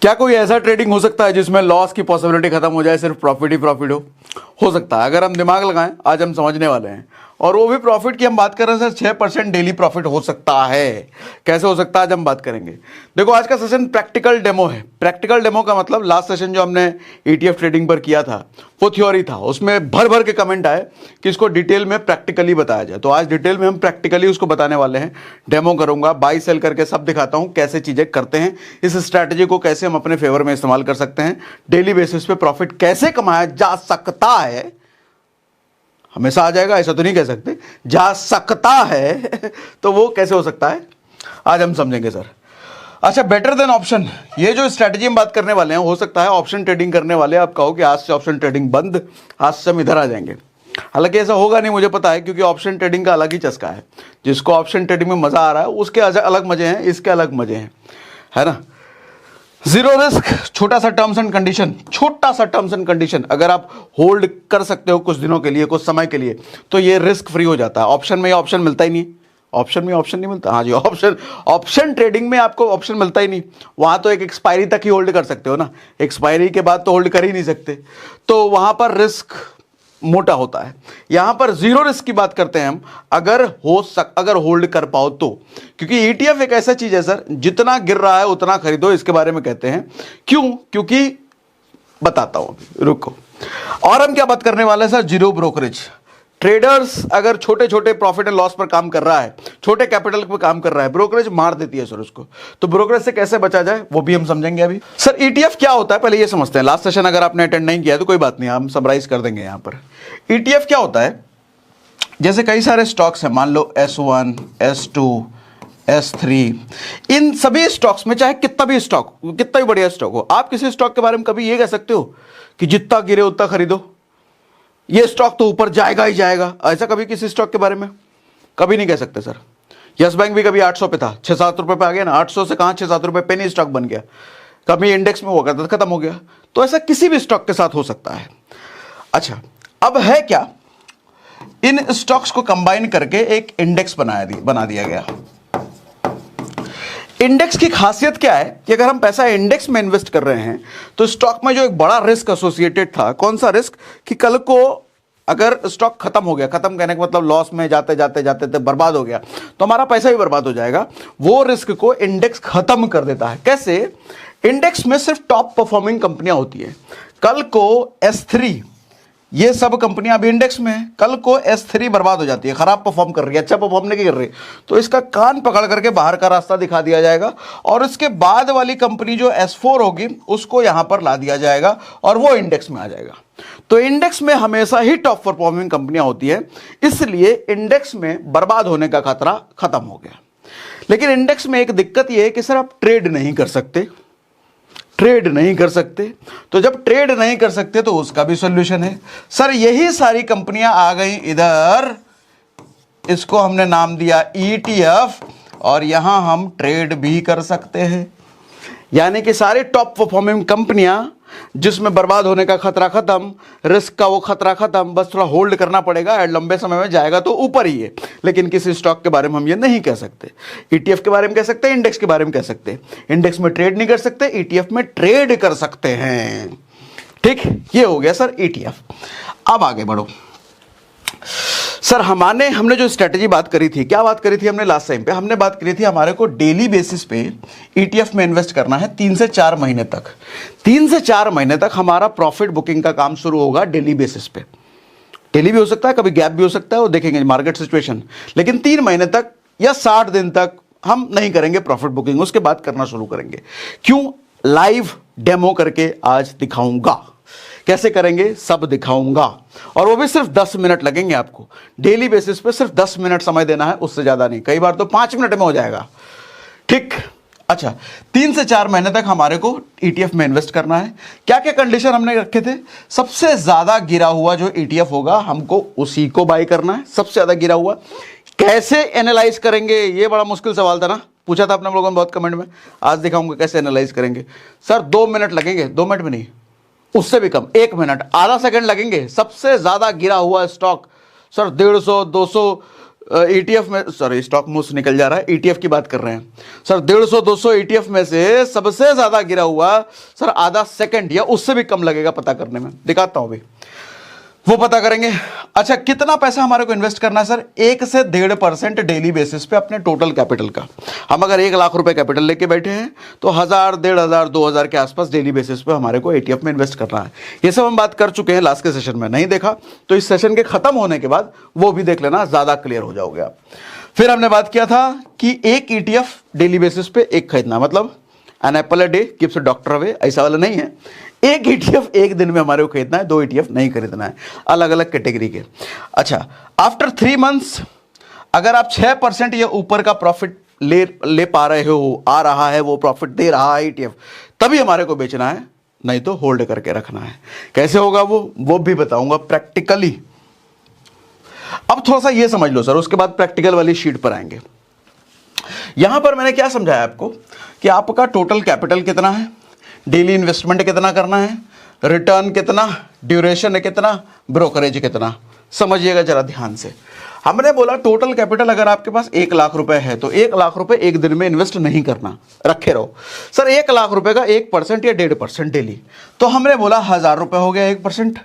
क्या कोई ऐसा ट्रेडिंग हो सकता है जिसमें लॉस की पॉसिबिलिटी खत्म हो जाए, सिर्फ प्रॉफिट ही प्रॉफिट हो सकता है। अगर हम दिमाग लगाएं, आज हम समझने वाले हैं। और वो भी प्रॉफिट की हम बात कर रहे हैं सर, 6% डेली प्रॉफिट हो सकता है। कैसे हो सकता है आज हम बात करेंगे। देखो आज का सेशन प्रैक्टिकल डेमो है। प्रैक्टिकल डेमो का मतलब लास्ट सेशन जो हमने ETF ट्रेडिंग पर किया था वो थ्योरी था, उसमें भर भर के कमेंट आए कि इसको डिटेल में प्रैक्टिकली बताया जाए। तो आज डिटेल में हम प्रैक्टिकली उसको बताने वाले हैं। डेमो करूंगा, बाई सेल करके सब दिखाता हूं, कैसे चीजें करते हैं, इस स्ट्रैटेजी को कैसे हम अपने फेवर में इस्तेमाल कर सकते हैं, डेली बेसिस पे प्रॉफिट कैसे कमाया जा सकता है। हमेशा आ जाएगा ऐसा तो नहीं कह सकते, जा सकता है तो वो कैसे हो सकता है आज हम समझेंगे सर। अच्छा, बेटर देन ऑप्शन, ये जो स्ट्रैटेजी हम बात करने वाले हैं, हो सकता है ऑप्शन ट्रेडिंग करने वाले आप कहो कि आज से ऑप्शन ट्रेडिंग बंद, आज से हम इधर आ जाएंगे। हालांकि ऐसा होगा नहीं, मुझे पता है, क्योंकि ऑप्शन ट्रेडिंग का अलग ही चस्का है। जिसको ऑप्शन ट्रेडिंग में मजा आ रहा है उसके अलग मजे हैं, इसके अलग मजे हैं, है ना। जीरो रिस्क, छोटा सा टर्म्स एंड कंडीशन, छोटा सा टर्म्स एंड कंडीशन, अगर आप होल्ड कर सकते हो कुछ दिनों के लिए, कुछ समय के लिए, तो ये रिस्क फ्री हो जाता है। ऑप्शन में ऑप्शन मिलता ही नहीं, ऑप्शन में ऑप्शन नहीं मिलता। हाँ जी, ऑप्शन ट्रेडिंग में आपको ऑप्शन मिलता ही नहीं। वहां तो एक एक्सपायरी तक ही होल्ड कर सकते हो ना, एक्सपायरी के बाद तो होल्ड कर ही नहीं सकते, तो वहां पर रिस्क मोटा होता है। यहां पर जीरो रिस्क की बात करते हैं हम, अगर होल्ड कर पाओ तो। क्योंकि ETF एक ऐसा चीज है सर, जितना गिर रहा है उतना खरीदो, इसके बारे में कहते हैं। क्यों? क्योंकि बताता हूं अभी, रुको। और हम क्या बात करने वाले हैं सर, जीरो ब्रोकरेज। ट्रेडर्स अगर छोटे छोटे प्रॉफिट एंड लॉस पर काम कर रहा है, छोटे कैपिटल पर काम कर रहा है, ब्रोकरेज मार देती है सर उसको। तो ब्रोकरेज से कैसे बचा जाए वो भी हम समझेंगे अभी। सर ETF क्या होता है पहले ये समझते हैं। लास्ट सेशन अगर आपने अटेंड नहीं किया तो कोई बात नहीं, हम समराइज कर देंगे यहां पर। ETF क्या होता है, जैसे कई सारे स्टॉक्स हैं, मान लो S1, S2, S3, इन सभी स्टॉक्स में चाहे कितना भी स्टॉक, कितना भी बढ़िया स्टॉक हो, आप किसी स्टॉक के बारे में कभी ये कह सकते हो कि जितना गिरे उतना खरीदो, ये स्टॉक तो ऊपर जाएगा ही जाएगा, ऐसा कभी किसी स्टॉक के बारे में कभी नहीं कह सकते सर। यस बैंक भी कभी 800 पे था, 6-7 रुपए पे आ गया ना, 800 से कहां 6-7 रुपए पेनी स्टॉक बन गया, कभी इंडेक्स में हुआ करता था, खत्म हो गया। तो ऐसा किसी भी स्टॉक के साथ हो सकता है। अच्छा, अब है क्या, इन स्टॉक्स को कंबाइन करके एक इंडेक्स बना दिया गया। इंडेक्स की खासियत क्या है कि अगर हम पैसा इंडेक्स में इन्वेस्ट कर रहे हैं तो स्टॉक में जो एक बड़ा रिस्क एसोसिएटेड था, कौन सा रिस्क, कि कल को अगर स्टॉक खत्म हो गया, खत्म कहने का मतलब लॉस में जाते जाते बर्बाद हो गया, तो हमारा पैसा भी बर्बाद हो जाएगा। वो रिस्क को इंडेक्स खत्म कर देता है। कैसे? इंडेक्स में सिर्फ टॉप परफॉर्मिंग कंपनियां होती है। कल को S3, ये सब कंपनियां अभी इंडेक्स में है, कल को S3 बर्बाद हो जाती है, खराब परफॉर्म कर रही है, अच्छा परफॉर्म नहीं कर रही, तो इसका कान पकड़ करके बाहर का रास्ता दिखा दिया जाएगा और इसके बाद वाली कंपनी जो S4 होगी उसको यहां पर ला दिया जाएगा और वो इंडेक्स में आ जाएगा। तो इंडेक्स में हमेशा ही टॉप परफॉर्मिंग कंपनियां होती है, इसलिए इंडेक्स में बर्बाद होने का खतरा खत्म हो गया। लेकिन इंडेक्स में एक दिक्कत यह है कि सर आप ट्रेड नहीं कर सकते, ट्रेड नहीं कर सकते। तो जब ट्रेड नहीं कर सकते तो उसका भी सॉल्यूशन है सर। यही सारी कंपनियां आ गई इधर, इसको हमने नाम दिया ETF, और यहां हम ट्रेड भी कर सकते हैं। यानी कि सारे टॉप परफॉर्मिंग कंपनियां जिसमें बर्बाद होने का खतरा खत्म, रिस्क का वो खतरा खत्म, बस थोड़ा होल्ड करना पड़ेगा, लंबे समय में जाएगा तो ऊपर ही है। लेकिन किसी स्टॉक के बारे में हम ये नहीं कह सकते। ETF के बारे में कह सकते हैं, इंडेक्स के बारे में कह सकते हैं। इंडेक्स में ट्रेड नहीं कर सकते, ETF में ट्रेड कर सकते हैं। ठीक, ये हो गया सर ETF। अब आगे बढ़ो सर। हमने जो स्ट्रेटेजी बात करी थी, क्या बात करी थी हमने लास्ट टाइम पे, हमने बात करी थी हमारे को डेली बेसिस पे ETF में इन्वेस्ट करना है 3 से 4 महीने तक। 3 से 4 महीने तक हमारा प्रॉफिट बुकिंग का काम शुरू होगा डेली बेसिस पे। डेली भी हो सकता है, कभी गैप भी हो सकता है, वो देखेंगे मार्केट सिचुएशन। लेकिन 3 महीने तक या 60 दिन तक हम नहीं करेंगे प्रॉफिट बुकिंग, उसके बाद करना शुरू करेंगे। क्यों? लाइव डेमो करके आज दिखाऊंगा। कैसे करेंगे सब दिखाऊंगा, और वो भी सिर्फ 10 मिनट लगेंगे आपको। डेली बेसिस पे सिर्फ 10 मिनट समय देना है, उससे ज्यादा नहीं। कई बार तो 5 मिनट में हो जाएगा। ठीक, अच्छा, 3 से 4 महीने तक हमारे को ETF में इन्वेस्ट करना है। क्या क्या कंडीशन हमने रखे थे? सबसे ज्यादा गिरा हुआ जो ETF होगा हमको उसी को बाय करना है, सबसे ज्यादा गिरा हुआ। कैसे एनालाइज करेंगे, ये बड़ा मुश्किल सवाल था ना, पूछा था अपने लोगों ने बहुत कमेंट में। आज दिखाऊंगा कैसे एनालाइज करेंगे। सर 2 मिनट लगेंगे, 2 मिनट में नहीं, उससे भी कम, 1 मिनट, आधा सेकंड लगेंगे। सबसे ज्यादा गिरा हुआ स्टॉक सर 150, 200, ETF में, सॉरी स्टॉक मुझ से निकल जा रहा है, ETF की बात कर रहे हैं सर। 150-200 ETF में से सबसे ज्यादा गिरा हुआ सर आधा सेकंड या उससे भी कम लगेगा पता करने में, दिखाता हूं अभी, वो पता करेंगे। अच्छा, कितना पैसा हमारे को इन्वेस्ट करना है सर? 1 से 1.5% डेली बेसिस पे अपने टोटल कैपिटल का। हम अगर 1 लाख रुपए कैपिटल लेके बैठे हैं तो 1000, 1500, 2000 के आसपास डेली बेसिस पे हमारे को ETF में इन्वेस्ट करना है। ये सब हम बात कर चुके हैं लास्ट के सेशन में, नहीं देखा तो इस सेशन के खत्म होने के बाद वो भी देख लेना, ज्यादा क्लियर हो जाओगे आप। फिर हमने बात किया था कि एक ETF डेली बेसिस पे एक खरीदना, मतलब an apple a day keeps a doctor away, ऐसा वाला नहीं है। एक ETF एक दिन में हमारे को खरीदना है, 2 ETF नहीं खरीदना है, अलग अलग कैटेगरी के। अच्छा, आफ्टर 3 मंथ्स अगर आप 6% या ऊपर का प्रॉफिट ले पा रहे हो, आ रहा है, वो प्रॉफिट दे रहा है ETF, तभी हमारे को बेचना है, नहीं तो होल्ड करके रखना है। कैसे होगा वो भी बताऊंगा प्रैक्टिकली। अब थोड़ा सा ये समझ लो सर, उसके बाद प्रैक्टिकल वाली शीट पर आएंगे। यहां पर मैंने क्या समझाया आपको कि आपका टोटल कैपिटल कितना है, डेली इन्वेस्टमेंट कितना करना है, रिटर्न कितना, ड्यूरेशन कितना, ब्रोकरेज कितना। समझिएगा जरा ध्यान से। हमने बोला टोटल कैपिटल अगर आपके पास 1 लाख रुपए है तो 1 लाख रुपए एक दिन में इन्वेस्ट नहीं करना, रखे रहो। सर 1 लाख रुपए का 1% या 1.5% डेली, तो हमने बोला 1000 रुपए हो गया 1%।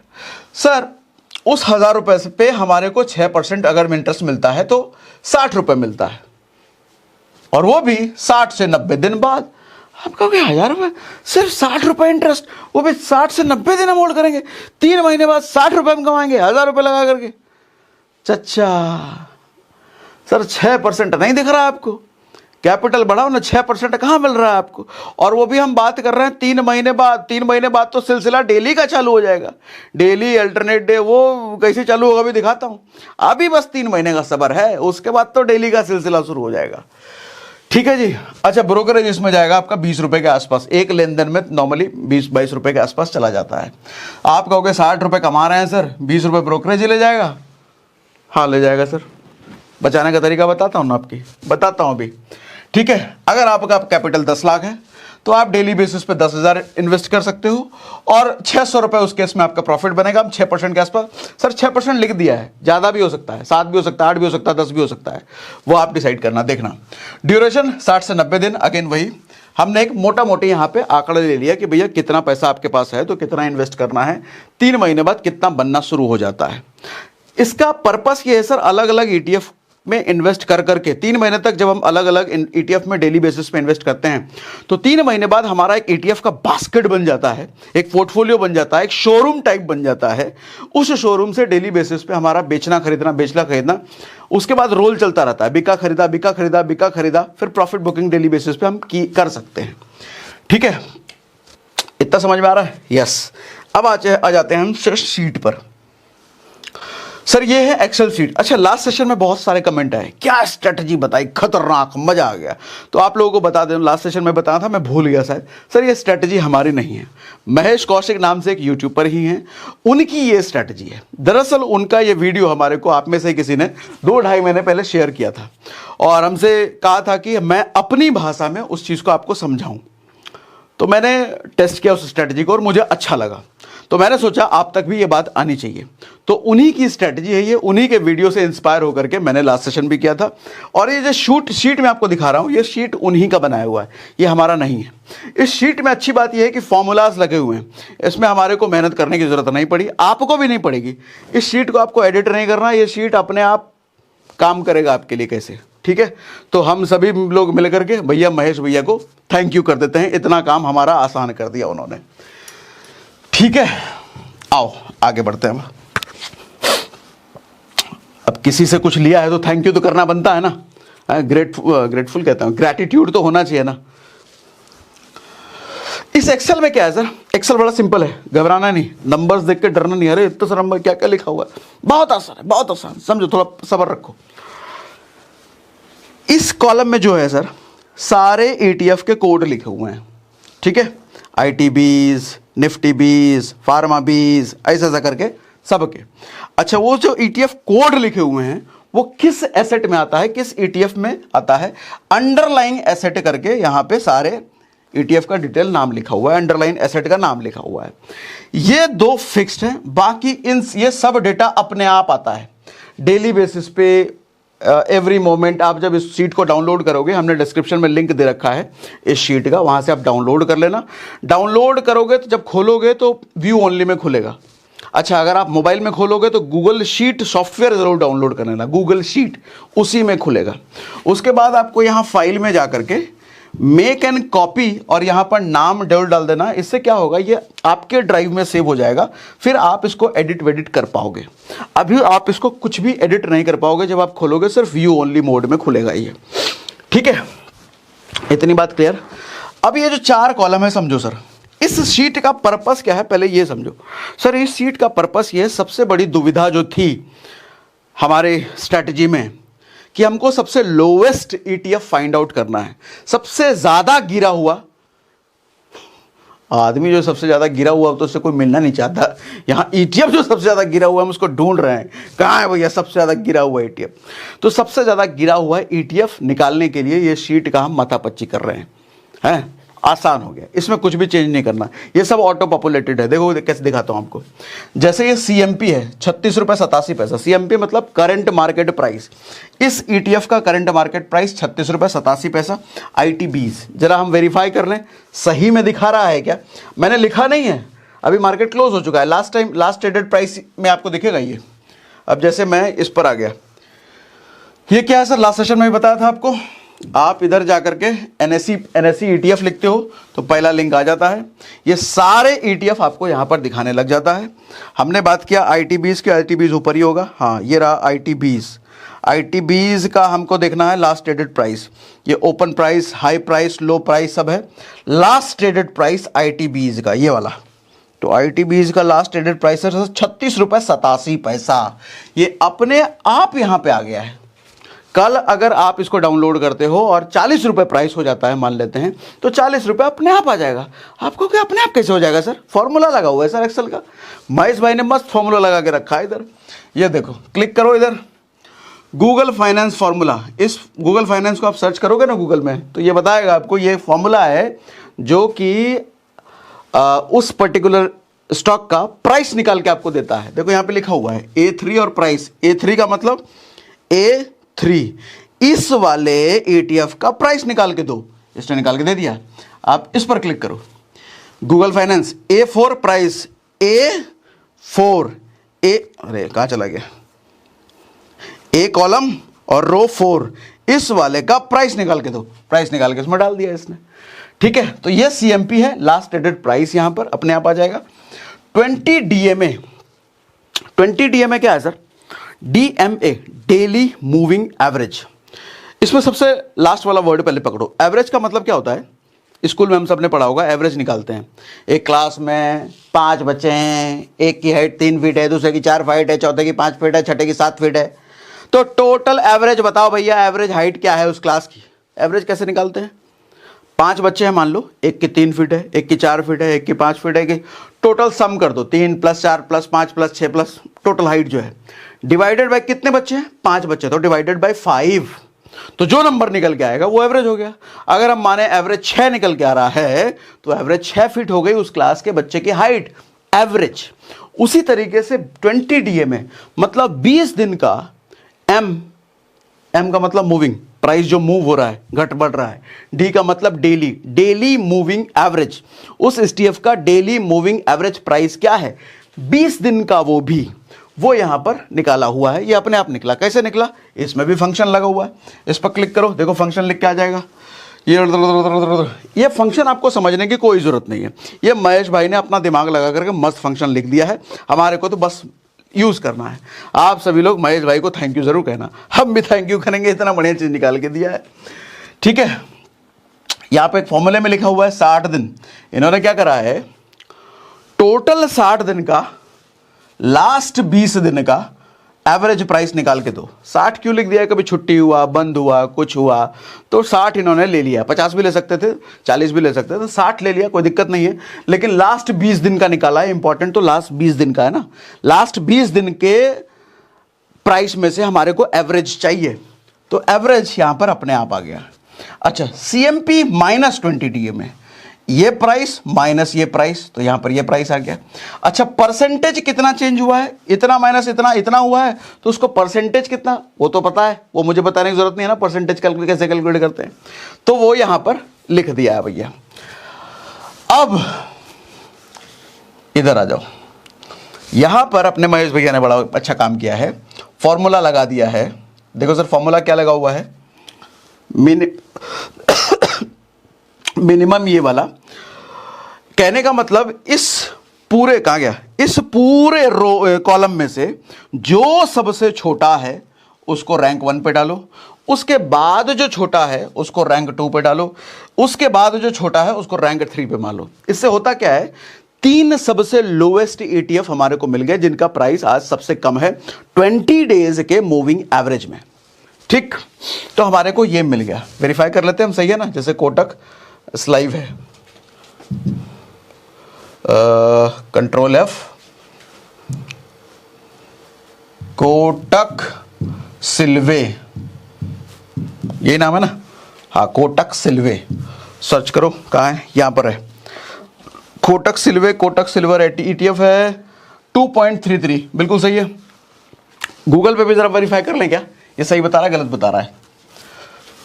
सर उस 1000 रुपए पे हमारे को 6% अगर इंटरेस्ट मिलता है तो 60 रुपए मिलता है, और वो भी 60 से 90 दिन बाद। आप कहोगे 1000 रुपए, सिर्फ 60 रुपए इंटरेस्ट, वो भी 60 से 90 दिन हम होल्ड करेंगे, 3 महीने बाद 60 रुपए हम कमाएंगे 1000 रुपए लगा करके। चच्चा सर 6% नहीं दिख रहा आपको? कैपिटल बढ़ाओ ना, 6% कहां मिल रहा है आपको? और वो भी हम बात कर रहे हैं 3 महीने बाद। 3 महीने बाद तो सिलसिला डेली का चालू हो जाएगा, डेली अल्टरनेट डे, वो कैसे चालू होगा भी दिखाता हूं। अभी बस 3 महीने का सबर है, उसके बाद तो डेली का सिलसिला शुरू हो जाएगा। ठीक है जी। अच्छा, ब्रोकरेज इसमें जाएगा आपका 20 रुपए के आसपास, एक लेन देन में नॉर्मली 20-22 रुपए के आसपास चला जाता है। आप कहोगे 60 रुपए कमा रहे हैं सर, 20 रुपए ब्रोकरेज ही ले जाएगा? हाँ ले जाएगा सर, बचाने का तरीका बताता हूँ ना, बताता हूँ अभी। ठीक है, अगर आपका कैपिटल 10 लाख है तो आप डेली बेसिस पे 10,000 इन्वेस्ट कर सकते हो, और 600 रुपए उस केस में आपका प्रॉफिट बनेगा। 6% के आसपास। सर 6% लिख दिया है, ज्यादा भी हो सकता है, 7 भी हो सकता है, 8 भी हो सकता है, 10 भी हो सकता है, वो आप डिसाइड करना। देखना ड्यूरेशन 60 से 90 दिन। अगेन वही हमने एक मोटा मोटी यहाँ पे आंकड़ा ले लिया कि भैया कितना पैसा आपके पास है तो कितना इन्वेस्ट करना है, 3 महीने बाद कितना बनना शुरू हो जाता है। इसका पर्पस ये है सर, अलग अलग ETF में इन्वेस्ट कर करके 3 महीने तक जब हम अलग अलग ETF में डेली बेसिस पे इन्वेस्ट करते हैं तो 3 महीने बाद हमारा एक ETF का बास्केट बन जाता है, एक पोर्टफोलियो बन जाता है, एक शोरूम टाइप बन जाता है। उस शोरूम से डेली बेसिस पे हमारा बेचना खरीदना, बेचना खरीदना, उसके बाद रोल चलता रहता है, बिका खरीदा, बिका खरीदा, बिका खरीदा, फिर प्रॉफिट बुकिंग डेली बेसिस पे हम कर सकते हैं। ठीक है, इतना समझ में आ रहा है? यस। अब आ जाते हैं हम शीट पर। सर ये है एक्सेल शीट। अच्छा, लास्ट सेशन में बहुत सारे कमेंट आए, क्या स्ट्रेटजी बताई, खतरनाक, मजा आ गया। तो आप लोगों को बता दें, लास्ट सेशन में बताया था, मैं भूल गया शायद। सर ये स्ट्रेटजी हमारी नहीं है, महेश कौशिक नाम से एक यूट्यूबर ही हैं, उनकी ये स्ट्रेटजी है। दरअसल उनका ये वीडियो हमारे को आप में से किसी ने 2-2.5 महीने पहले शेयर किया था और हमसे कहा था कि मैं अपनी भाषा में उस चीज़ को आपको समझाऊं। तो मैंने टेस्ट किया उस स्ट्रेटजी को और मुझे अच्छा लगा, तो मैंने सोचा आप तक भी ये बात आनी चाहिए। तो उन्हीं की स्ट्रेटजी है ये, उन्हीं के वीडियो से इंस्पायर होकर के मैंने लास्ट सेशन भी किया था। और ये जो शीट में आपको दिखा रहा हूं, ये शीट उन्हीं का बनाया हुआ है, ये हमारा नहीं है। इस शीट में अच्छी बात ये है कि फॉर्मूलाज लगे हुए हैं, इसमें हमारे को मेहनत करने की जरूरत नहीं पड़ी, आपको भी नहीं पड़ेगी। इस शीट को आपको एडिट नहीं करना, ये शीट अपने आप काम करेगा आपके लिए। कैसे? ठीक है, तो हम सभी लोग मिल करके भैया महेश भैया को थैंक यू कर देते हैं, इतना काम हमारा आसान कर दिया उन्होंने। ठीक है, आओ आगे बढ़ते हैं। अब किसी से कुछ लिया है तो थैंक यू तो करना बनता है ना, ग्रेटफुल कहता हूं, ग्रैटिट्यूड तो होना चाहिए ना। इस एक्सेल में क्या है सर? एक्सेल बड़ा सिंपल है, घबराना नहीं, नंबर्स देख के डरना नहीं। अरे इतना सारा नंबर क्या क्या लिखा हुआ है, बहुत आसान है, बहुत आसान, समझो, थोड़ा सब्र रखो। इस कॉलम में जो है सर, सारे ETF के कोड लिखे हुए हैं। ठीक है, ITBs, निफ्टी बीज, फार्मा बीज, ऐसा करके सबके। अच्छा, वो जो ETF कोड लिखे हुए हैं वो किस एसेट में आता है, किस ETF में आता है? अंडरलाइंग एसेट करके यहां पे सारे ETF का डिटेल नाम लिखा हुआ है, अंडरलाइन एसेट का नाम लिखा हुआ है। ये 2 फिक्स्ड हैं, बाकी ये सब डेटा अपने आप आता है डेली बेसिस पे, एवरी मोमेंट। आप जब इस शीट को डाउनलोड करोगे, हमने डिस्क्रिप्शन में लिंक दे रखा है इस शीट का, वहाँ से आप डाउनलोड कर लेना। डाउनलोड करोगे तो जब खोलोगे तो व्यू ओनली में खुलेगा। अच्छा, अगर आप मोबाइल में खोलोगे तो गूगल शीट सॉफ्टवेयर ज़रूर डाउनलोड कर लेना, गूगल शीट उसी में खुलेगा। उसके बाद आपको यहाँ फाइल में जा करके मेक एन कॉपी और यहाँ पर नाम डाल देना। इससे क्या होगा, ये आपके ड्राइव में सेव हो जाएगा, फिर आप इसको एडिट वेडिट कर पाओगे। अभी आप इसको कुछ भी एडिट नहीं कर पाओगे, जब आप खोलोगे सिर्फ व्यू ओनली मोड में खुलेगा ये। ठीक है, इतनी बात क्लियर। अब ये जो 4 कॉलम है, समझो सर इस शीट का पर्पस क्या है, पहले ये समझो। सर इस शीट का पर्पस ये है, सबसे बड़ी दुविधा जो थी हमारे स्ट्रैटेजी में कि हमको सबसे लोवेस्ट ईटीएफ फाइंड आउट करना है। सबसे ज्यादा गिरा हुआ आदमी, जो सबसे ज्यादा गिरा हुआ तो उससे कोई मिलना नहीं चाहता। यहां ईटीएफ जो सबसे ज्यादा गिरा हुआ है हम उसको ढूंढ रहे हैं, कहां है भैया सबसे ज्यादा गिरा हुआ ईटीएफ। तो सबसे ज्यादा गिरा हुआ ईटीएफ निकालने के लिए ये शीट का हम माथापच्ची कर रहे हैं। आसान हो गया, इसमें कुछ भी चेंज नहीं करना, ये सब ऑटो पॉपुलेटेड है। देखो कैसे दिखाता हूं आपको। जैसे ये सीएमपी है 36.87 रुपए, सीएमपी मतलब करंट मार्केट प्राइस। इस ईटीएफ का करंट मार्केट प्राइस 36.87 रुपए। आईटीबीज जरा हम वेरीफाई कर लें, सही में दिखा रहा है क्या। मैंने लिखा नहीं है, अभी मार्केट क्लोज हो चुका है। लास्ट ट्रेडेड प्राइस में आपको दिखेगा ये। अब जैसे मैं इस पर आ गया, ये क्या है सर, लास्ट सेशन में भी बताया था आपको। आप इधर जाकर के एनएससी ईटीएफ लिखते हो तो पहला लिंक आ जाता है, ये सारे ईटीएफ आपको यहां पर दिखाने लग जाता है। हमने बात किया आईटीबीज की, आईटीबीज ऊपर ही होगा। हाँ ये रहा आईटीबीज का हमको देखना है लास्ट ट्रेडेड प्राइस। ये ओपन प्राइस, हाई प्राइस, लो प्राइस सब है। लास्ट ट्रेडेड प्राइस आईटीबीज का ये वाला, तो आईटीबीज का लास्ट ट्रेडेड प्राइस है 36.87 रुपए। ये अपने आप यहां पे आ गया है। कल अगर आप इसको डाउनलोड करते हो और 40 रुपए प्राइस हो जाता है मान लेते हैं, तो 40 रुपए अपने आप आ जाएगा। आपको क्या अपने आप कैसे हो जाएगा सर, फॉर्मूला लगा हुआ है सर एक्सेल का। महेश भाई ने मस्त फॉर्मूला लगा के रखा है इधर। ये देखो, क्लिक करो इधर, गूगल फाइनेंस फॉर्मूला। इस गूगल फाइनेंस को आप सर्च करोगे ना गूगल में, तो ये बताएगा आपको, ये फॉर्मूला है जो कि उस पर्टिकुलर स्टॉक का प्राइस निकाल के आपको देता है। देखो यहाँ पे लिखा हुआ है A3 और प्राइस। A3 का मतलब A3, इस वाले ETF का प्राइस निकाल के दो। इसने निकाल के दे दिया। आप इस पर क्लिक करो, Google finance. A4 price, A4 अरे कहाँ चला गया, A कॉलम और रो 4, इस वाले का प्राइस निकाल के दो। प्राइस निकाल के इसमें डाल दिया इसने। ठीक है, तो ये CMP है, लास्ट ट्रेडेड प्राइस यहां पर अपने आप आ जाएगा। 20 DMA, 20 DMA क्या है sir, DMA daily moving average. इसमें सबसे लास्ट वाला वर्ड पहले पकड़ो। एवरेज का मतलब क्या होता है, स्कूल में हम सब ने पढ़ा होगा, एवरेज निकालते हैं। एक क्लास में 5 बच्चे हैं, एक की हाइट 3 फीट है, दूसरे की 4 फीट है, चौथे की 5 फीट है, छठे की 7 फीट है। तो टोटल एवरेज बताओ भैया, एवरेज हाइट क्या है उस क्लास की। एवरेज कैसे निकालते हैं, 5 बच्चे हैं मान लो, एक की 3 फीट है, एक की 4 फीट है, एक की 5 फीट है, कि टोटल सम कर दो, 3 + 4 + 5 + 6 प्लस टोटल हाइट जो है, डिवाइडेड बाय कितने बच्चे हैं, 5 बच्चे, तो डिवाइडेड बाय 5। तो जो नंबर निकल के आएगा वो एवरेज हो गया। अगर हम माने एवरेज 6 निकल के आ रहा है, तो एवरेज 6 फीट हो गई उस क्लास के बच्चे की हाइट, एवरेज। उसी तरीके से 20 DMA मतलब 20 दिन का, एम का मतलब मूविंग, प्राइस जो मूव हो रहा है, घट बढ़ रहा है। डी का मतलब डेली, डेली मूविंग एवरेज। उस एसटीएफ का डेली मूविंग एवरेज प्राइस क्या है, 20 दिन का, वो यहां पर निकाला हुआ है। ये अपने आप निकला। कैसे निकला, इसमें भी फंक्शन लगा हुआ है। इस पर क्लिक करो, देखो फंक्शन लिख के आ जाएगा। ये फंक्शन आपको समझने की कोई जरूरत नहीं है, ये महेश भाई ने अपना दिमाग लगा करके मस्त फंक्शन लिख दिया है। हमारे को तो बस यूज करना है। आप सभी लोग महेश भाई को थैंक यू जरूर कहना, हम भी थैंक यू करेंगे, इतना बढ़िया चीज निकाल के दिया है। ठीक है, यहां पे एक फॉर्मूले में लिखा हुआ है 60 दिन। इन्होंने क्या करा है, टोटल 60 दिन का लास्ट 20 दिन का एवरेज प्राइस निकाल के दो। 60 क्यों लिख दिया है, कभी छुट्टी हुआ, बंद हुआ, कुछ हुआ, तो 60 इन्होंने ले लिया। 50 भी ले सकते थे, 40 भी ले सकते थे, 60 ले लिया, कोई दिक्कत नहीं है। लेकिन लास्ट 20 दिन का निकाला है, इंपॉर्टेंट तो लास्ट 20 दिन का है ना। लास्ट 20 दिन के प्राइस में से हमारे को एवरेज चाहिए, तो एवरेज यहां पर अपने आप आ गया। अच्छा, CMP -20 DMA, ये प्राइस माइनस ये प्राइस, तो यहां पर ये प्राइस आ गया। अच्छा परसेंटेज कितना चेंज हुआ है, इतना माइनस इतना, इतना हुआ है, तो उसको परसेंटेज कितना वो तो पता है, वो मुझे बताने की जरूरत नहीं है ना, परसेंटेज कैलकुलेट कैसे कैलकुलेट करते हैं, तो वो यहां पर लिख दिया है भैया। अब इधर आ जाओ, यहां पर अपने महेश भैया ने बड़ा अच्छा काम किया है, फॉर्मूला लगा दिया है। देखो सर फॉर्मूला क्या लगा हुआ है, मिनिमम ये वाला, कहने का मतलब इस पूरे, कहां गया, इस पूरे रो कॉलम में से जो सबसे छोटा है उसको रैंक 1 पे डालो, उसके बाद जो छोटा है उसको रैंक 2 पे डालो, उसके बाद जो छोटा है उसको रैंक 3 पे मान लो। इससे होता क्या है, 3 सबसे लोएस्ट ETF हमारे को मिल गए जिनका प्राइस आज सबसे कम है 20 डेज के मूविंग एवरेज में। ठीक, तो हमारे को ये मिल गया, वेरीफाई कर लेते हैं हम, सही है ना। जैसे कोटक स्लाइव है, कंट्रोल F, कोटक सिल्वे, ये नाम है ना, हाँ कोटक सिल्वे, सर्च करो कहाँ है, यहां पर है कोटक सिल्वे, कोटक सिल्वर ETF है 2.33, बिल्कुल सही है। गूगल पे भी जरा वेरीफाई कर लें क्या, ये सही बता रहा है गलत बता रहा है।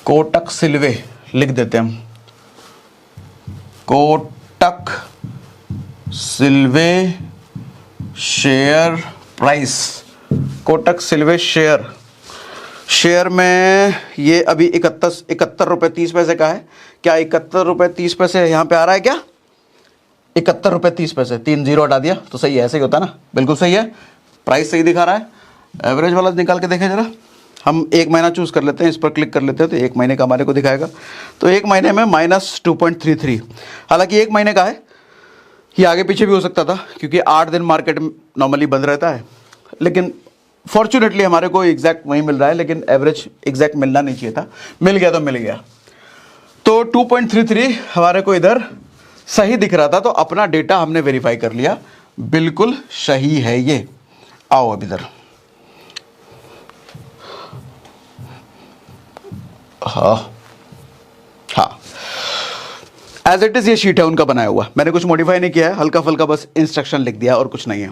कोटक सिल्वे लिख देते हैं हम, कोटक सिल्वे शेयर प्राइस, कोटक सिल्वे शेयर में ये अभी 71 रुपये 30 पैसे का है। क्या 71 रुपये 30 पैसे यहाँ पे आ रहा है क्या, 71 रुपये 30 पैसे, 3 जीरो हटा दिया तो सही है, ऐसे ही होता ना, बिल्कुल सही है, प्राइस सही दिखा रहा है। एवरेज वाला निकाल के देखें जरा, हम एक महीना चूज कर लेते हैं, इस पर क्लिक कर लेते हैं तो एक महीने का हमारे को दिखाएगा। तो एक महीने में -2.33, हालांकि एक महीने का है, ये आगे पीछे भी हो सकता था क्योंकि 8 दिन मार्केट नॉर्मली बंद रहता है, लेकिन फॉर्चुनेटली हमारे को एग्जैक्ट वही मिल रहा है, लेकिन एवरेज एग्जैक्ट मिलना नहीं चाहिए था, मिल गया तो मिल गया। तो 2.33 हमारे को इधर सही दिख रहा था, तो अपना डेटा हमने वेरीफाई कर लिया, बिल्कुल सही है ये। आओ अब इधर, हाँ एज इट इज ये शीट है उनका बनाया हुआ, मैंने कुछ मॉडिफाई नहीं किया है, हल्का फुल्का बस इंस्ट्रक्शन लिख दिया और कुछ नहीं है।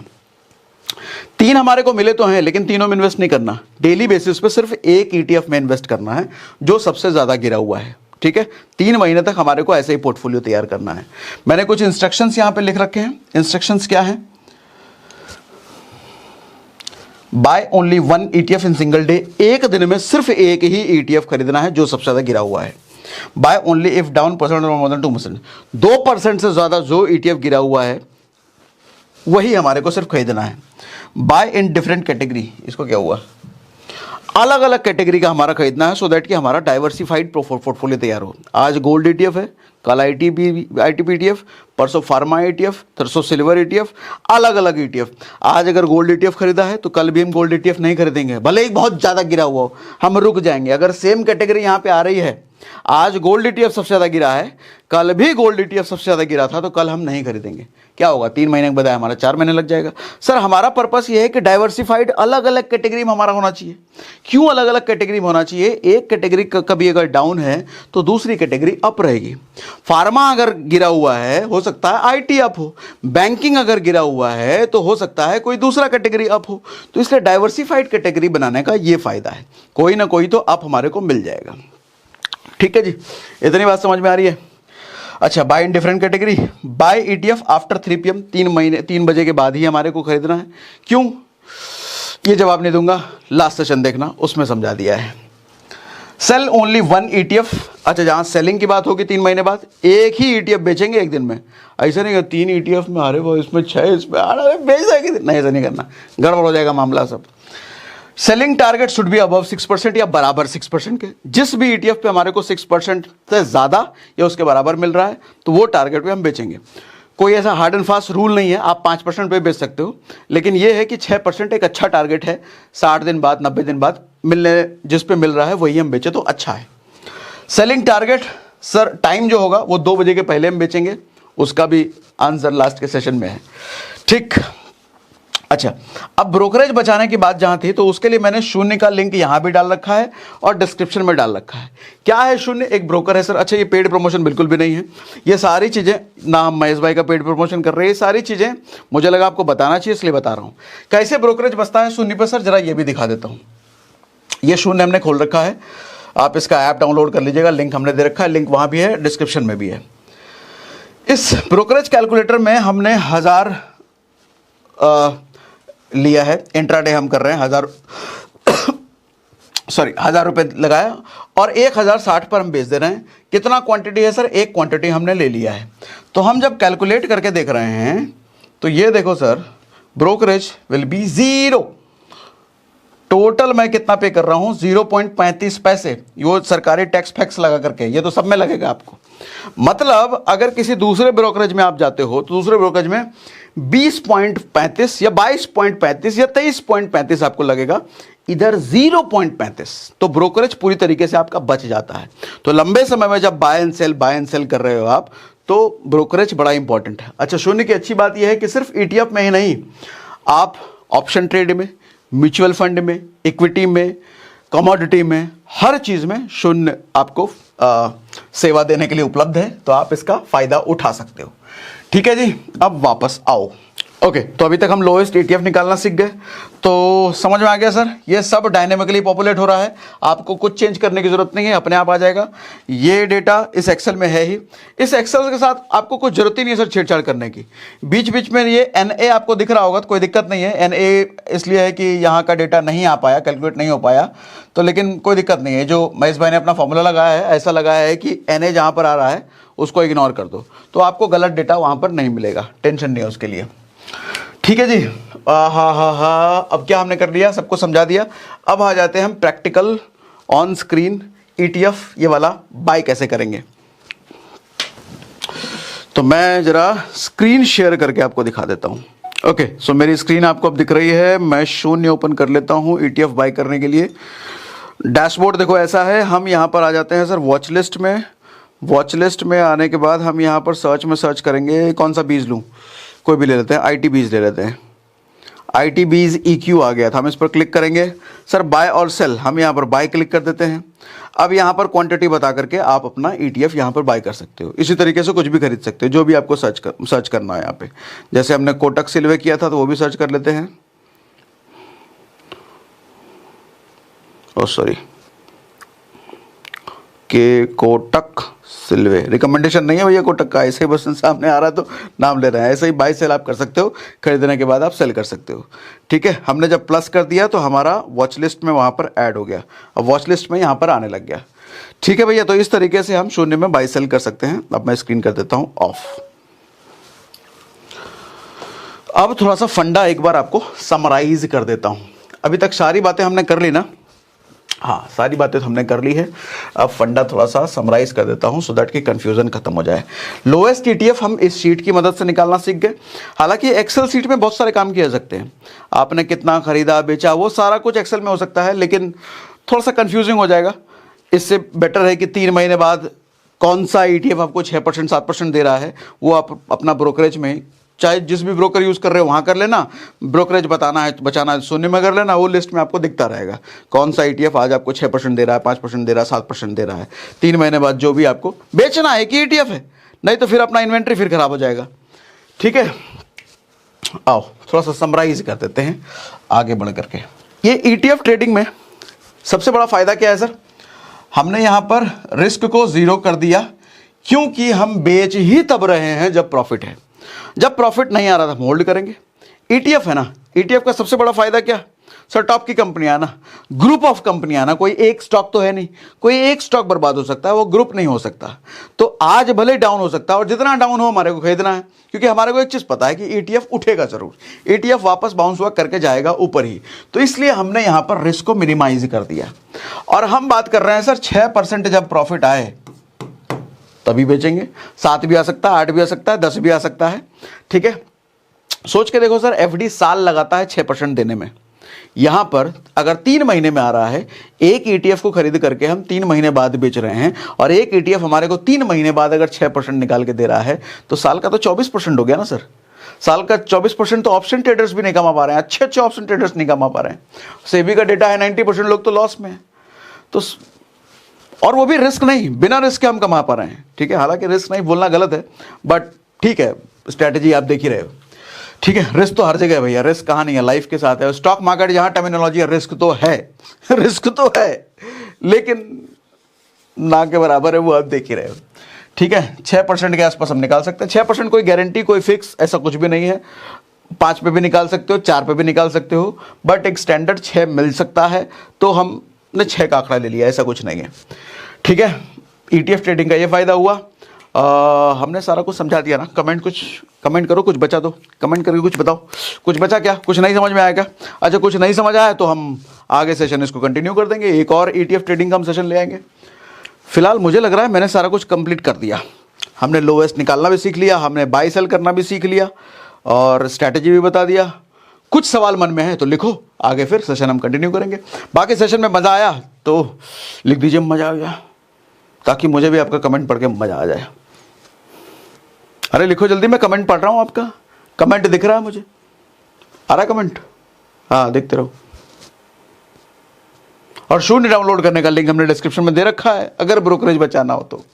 3 हमारे को मिले तो हैं, लेकिन तीनों में इन्वेस्ट नहीं करना, डेली बेसिस पे सिर्फ एक ETF में इन्वेस्ट करना है जो सबसे ज्यादा गिरा हुआ है। ठीक है, 3 महीने तक हमारे को ऐसे ही पोर्टफोलियो तैयार करना है। मैंने कुछ इंस्ट्रक्शंस यहां पे लिख रखे हैं, इंस्ट्रक्शंस क्या है, buy only 1 ETF in single day, एक दिन में सिर्फ एक ही ETF खरीदना है जो सबसे ज्यादा गिरा हुआ है। Buy only if down percent और मोर देन 2%, 2% से ज्यादा जो ETF गिरा हुआ है वही हमारे को सिर्फ खरीदना है। बाय इन डिफरेंट कैटेगरी, इसको क्या हुआ, अलग अलग कैटेगरी का हमारा खरीदना है, सो दैट कि हमारा डाइवर्सिफाइड पोर्टफोलियो तैयार हो। आज गोल्ड ETF है, कल ITP ETF, परसों फार्मा ETF, तरसों सिल्वर ETF, अलग अलग ETF। आज अगर गोल्ड ETF खरीदा है तो कल भी हम गोल्ड ETF नहीं खरीदेंगे, भले ही बहुत ज़्यादा गिरा हुआ हो, हम रुक जाएंगे। अगर सेम कैटेगरी यहाँ पे आ रही है, आज गोल्ड ETF सबसे ज़्यादा गिरा है, कल भी गोल्ड ETF सबसे ज़्यादा गिरा था, तो कल हम नहीं खरीदेंगे। क्या होगा, 3 महीने के बजाय हमारा 4 महीने लग जाएगा। सर हमारा पर्पस ये है कि डाइवर्सिफाइड अलग अलग कैटेगरी में हमारा होना चाहिए। क्यों अलग अलग कैटेगरी में होना चाहिए, एक कैटेगरी कभी अगर डाउन है तो दूसरी कैटेगरी अप रहेगी। फार्मा अगर गिरा हुआ है, हो सकता है IT अप हो, बैंकिंग अगर गिरा हुआ है तो हो सकता है कोई दूसरा कैटेगरी अप हो। तो इसलिए डाइवर्सिफाइड कैटेगरी बनाने का ये फायदा है, कोई ना कोई तो अप हमारे को मिल जाएगा। ठीक है जी, इतनी बात समझ में आ रही है। अच्छा, buy in different category, buy ETF after 3 PM, 3 बजे के बाद ही हमारे को खरीदना है। क्यों, ये जवाब नहीं दूंगा, लास्ट सेशन देखना, उसमें समझा दिया है। सेल ओनली 1 ETF, अच्छा जहां सेलिंग की बात होगी 3 महीने बाद एक ही ETF बेचेंगे एक दिन में। ऐसा नहीं कि 3 ETF में, अरे वो इसमें 6 इसमें बेच जाएगी, नहीं ऐसा नहीं करना, गड़बड़ हो जाएगा मामला सब। Selling target should be above 6% या बराबर 6% के। जिस भी ETF पे हमारे को 6% से ज़्यादा या उसके बराबर मिल रहा है तो वो टारगेट पे हम बेचेंगे। कोई ऐसा हार्ड एंड फास्ट रूल नहीं है, आप 5% पे बेच सकते हो, लेकिन ये है कि 6% एक अच्छा टारगेट है। 60 दिन बाद 90 दिन बाद मिलने जिस पे मिल रहा है वही हम बेचे तो अच्छा है। सेलिंग टारगेट सर टाइम जो होगा वो 2 बजे के पहले हम बेचेंगे, उसका भी आंसर लास्ट के सेशन में है। ठीक, अच्छा, अब ब्रोकरेज बचाने की बात जहां थी तो उसके लिए मैंने शून्य का लिंक यहां भी डाल रखा है और डिस्क्रिप्शन में डाल रखा है। क्या है शून्य? एक ब्रोकर है सर। अच्छा, ये पेड प्रमोशन बिल्कुल भी नहीं है। ये सारी चीजें ना हम महेश भाई का पेड प्रमोशन कर रहे हैं, ये सारी चीजें मुझे लगा आपको बताना चाहिए इसलिए बता रहा हूं। कैसे ब्रोकरेज बचता है शून्य पर सर, जरा ये भी दिखा देता हूं। ये शून्य हमने खोल रखा है, आप इसका ऐप डाउनलोड कर लीजिएगा, लिंक हमने दे रखा है, लिंक वहां भी है, डिस्क्रिप्शन में भी है। इस ब्रोकरेज कैलकुलेटर में हमने 1000 लिया है, इंट्राडे हम कर रहे हैं, 1000 रुपये लगाया और 1060 पर हम बेच दे रहे हैं। कितना क्वांटिटी है सर? एक क्वांटिटी हमने ले लिया है। तो हम जब कैलकुलेट करके देख रहे हैं तो ये देखो sir, brokerage will be 0। Total मैं कितना पे कर रहा हूं? 0.35 पैसे। वो सरकारी टैक्स फैक्स लगा करके, ये तो सब में लगेगा आपको। मतलब अगर किसी दूसरे ब्रोकरेज में आप जाते हो तो दूसरे ब्रोकरेज में 20.35 या 22.35 या 23.35 आपको लगेगा, इधर 0.35। तो ब्रोकरेज पूरी तरीके से आपका बच जाता है। तो लंबे समय में जब बाय एंड सेल कर रहे हो आप, तो ब्रोकरेज बड़ा इंपॉर्टेंट है। अच्छा, शून्य की अच्छी बात यह है कि सिर्फ ईटीएफ में ही नहीं, आप ऑप्शन ट्रेड में, म्यूचुअल फंड में, इक्विटी में, कमोडिटी में, हर चीज में शून्य आपको सेवा देने के लिए उपलब्ध है। तो आप इसका फायदा उठा सकते हो। ठीक है जी, अब वापस आओ। ओके, तो अभी तक हम लोएस्ट ईटीएफ निकालना सीख गए, तो समझ में आ गया सर। ये सब डायनेमिकली पॉपुलेट हो रहा है, आपको कुछ चेंज करने की जरूरत नहीं है, अपने आप आ जाएगा। ये डेटा इस एक्सेल में है ही, इस एक्सेल के साथ आपको कुछ जरूरत ही नहीं है सर छेड़छाड़ करने की। बीच बीच में ये एनए आपको दिख रहा होगा तो कोई दिक्कत नहीं है। एनए इसलिए है कि यहाँ का डेटा नहीं आ पाया, कैलकुलेट नहीं हो पाया, तो लेकिन कोई दिक्कत नहीं है। जो महेश भाई ने अपना फॉर्मूला लगाया है, ऐसा लगाया है कि एनए जहाँ पर आ रहा है उसको इग्नोर कर दो, तो आपको गलत डेटा वहाँ पर नहीं मिलेगा, टेंशन नहीं है उसके लिए। ठीक है जी। हाँ, अब क्या हमने कर लिया, सबको समझा दिया। अब आ जाते हैं हम प्रैक्टिकल ऑन स्क्रीन ईटीएफ ये वाला बाय कैसे करेंगे। तो मैं जरा स्क्रीन शेयर करके आपको दिखा देता हूं। ओके, सो मेरी स्क्रीन आपको अब दिख रही है। मैं शून्य ओपन कर लेता हूं ईटीएफ बाय करने के लिए। डैशबोर्ड देखो ऐसा है। हम यहां पर आ जाते हैं सर वॉच लिस्ट में। वॉच लिस्ट में आने के बाद हम यहां पर सर्च में सर्च करेंगे, कौन सा बीज लूं, कोई भी ले लेते हैं, आईटी बीज ले लेते हैं। आईटी बीज EQ आ गया था, हम इस पर क्लिक करेंगे। सर बाय और सेल, हम यहाँ पर बाय क्लिक कर देते हैं। अब यहाँ पर क्वांटिटी बता करके आप अपना ETF यहाँ पर बाय कर सकते हो। इसी तरीके से कुछ भी खरीद सकते हो, जो भी आपको सर्च करना है यहाँ पे। जैसे हमने कोटक सिल्वे किया था तो वो भी सर्च कर लेते हैं। सॉरी, के कोटक सिल्वे, रिकमेंडेशन नहीं है भैया कोटक का, ऐसे ही बस सामने आ रहा है तो नाम ले रहे हैं। ऐसे ही बाय सेल आप कर सकते हो, खरीदने के बाद आप सेल कर सकते हो। ठीक है, हमने जब प्लस कर दिया तो हमारा वॉच लिस्ट में वहां पर ऐड हो गया, अब वॉच लिस्ट में यहां पर आने लग गया। ठीक है भैया, तो इस तरीके से हम शून्य में बाय सेल कर सकते हैं। अब मैं स्क्रीन कर देता हूं ऑफ। अब थोड़ा सा फंडा एक बार आपको समराइज कर देता हूं। अभी तक सारी बातें हमने कर ली ना? हाँ, सारी बातें तो हमने कर ली है। अब फंडा थोड़ा सा समराइज कर देता हूं सो दैट कि कंफ्यूजन खत्म हो जाए। लोएस्ट ईटीएफ हम इस शीट की मदद से निकालना सीख गए। हालांकि एक्सेल शीट में बहुत सारे काम किए जा सकते हैं। आपने कितना खरीदा बेचा वो सारा कुछ एक्सेल में हो सकता है, लेकिन थोड़ा सा कंफ्यूजिंग हो जाएगा। इससे बेटर है कि 3 महीने बाद कौन सा ईटीएफ आपको 6% 7% दे रहा है, वो आप अपना ब्रोकरेज में, चाहे जिस भी ब्रोकर यूज कर रहे हो वहां कर लेना। ब्रोकरेज बताना है, बचाना है, शून्य में कर लेना। वो लिस्ट में आपको दिखता रहेगा कौन सा ईटीएफ आज आपको 6% दे रहा है, 5% दे रहा है, 7% दे रहा है। 3 महीने बाद जो भी आपको बेचना है कि ईटीएफ है, नहीं तो फिर अपना इन्वेंट्री फिर खराब हो जाएगा। ठीक है, आओ थोड़ा सा समराइज कर देते हैं आगे बढ़ करके। ये ईटीएफ ट्रेडिंग में सबसे बड़ा फायदा क्या है सर? हमने यहां पर रिस्क को 0 कर दिया, क्योंकि हम बेच ही तब रहे हैं जब प्रॉफिट है। जब प्रॉफिट नहीं आ रहा था हम होल्ड करेंगे। ईटीएफ है ना, ईटीएफ का सबसे बड़ा फायदा क्या सर? टॉप की कंपनियां ना, ग्रुप ऑफ कंपनियां ना, कोई एक स्टॉक तो है नहीं। कोई एक स्टॉक बर्बाद हो सकता है, वो ग्रुप नहीं हो सकता। तो आज भले डाउन हो सकता है और जितना डाउन हो हमारे को खरीदना है, क्योंकि हमारे को एक चीज पता है कि ईटीएफ उठेगा जरूर। ईटीएफ वापस बाउंस हुआ करके जाएगा ऊपर ही, तो इसलिए हमने यहां पर रिस्क को मिनिमाइज कर दिया। और हम बात कर रहे हैं सर 6% जब प्रॉफिट आए तभी बेचेंगे। 7 भी आ सकता है, 8 भी आ सकता है, 10 भी आ सकता है। ठीक है, सोच के देखो सर, एफडी साल लगाता है 6% देने में। यहां पर अगर 3 महीने में आ रहा है, एक ईटीएफ को खरीद करके हम 3 महीने बाद बेच रहे हैं, और एक ईटीएफ हमारे को 3 महीने बाद अगर 6% निकाल के दे रहा है, तो साल का तो 24% हो गया ना सर। साल का 24% तो ऑप्शन ट्रेडर्स भी नहीं कमा पा रहे हैं, अच्छे अच्छे ऑप्शन ट्रेडर्स नहीं कमा पा रहे हैं। सेबी का डेटा है 90% लोग तो लॉस में है। तो और वो भी रिस्क नहीं, बिना रिस्क के हम कमा पा रहे हैं। ठीक है, हालांकि रिस्क नहीं बोलना गलत है, बट ठीक है, स्ट्रैटेजी आप देख ही रहे हो। ठीक है, रिस्क तो हर जगह है भैया, रिस्क कहाँ नहीं है, लाइफ के साथ है। स्टॉक मार्केट जहाँ टर्मिनोलॉजी है, रिस्क तो है रिस्क तो है, लेकिन ना के बराबर है, वो आप देख ही रहे हो। ठीक है, 6% के आसपास हम निकाल सकते हैं। 6% कोई गारंटी, कोई फिक्स ऐसा कुछ भी नहीं है। 5 पे भी निकाल सकते हो, 4 पे भी निकाल सकते हो, बट एक स्टैंडर्ड 6 मिल सकता है। तो हमने 6 का आंकड़ा ले लिया, ऐसा कुछ नहीं है। ठीक है, ETF ट्रेडिंग का ये फायदा हुआ। हमने सारा कुछ समझा दिया ना। कमेंट करो, कुछ बचा दो, कमेंट करके कुछ बताओ, कुछ बचा क्या, कुछ नहीं समझ में आया क्या? अच्छा, कुछ नहीं समझ आया तो हम आगे सेशन इसको कंटिन्यू कर देंगे, एक और ETF ट्रेडिंग का हम सेशन ले आएंगे। फिलहाल मुझे लग रहा है मैंने सारा कुछ कंप्लीट कर दिया। हमने लोएस्ट निकालना भी सीख लिया, हमने बाय सेल करना भी सीख लिया, और स्ट्रैटेजी भी बता दिया। कुछ सवाल मन में है तो लिखो, आगे फिर सेशन हम कंटिन्यू करेंगे। बाकी सेशन में मज़ा आया तो लिख दीजिए मज़ा आ गया, ताकि मुझे भी आपका कमेंट पढ़ के मज़ा आ जाए। अरे लिखो जल्दी, मैं कमेंट पढ़ रहा हूँ, आपका कमेंट दिख रहा है मुझे, आ रहा है कमेंट? हाँ, देखते रहो। और शून्य डाउनलोड करने का लिंक हमने डिस्क्रिप्शन में दे रखा है, अगर ब्रोकरेज बचाना हो तो।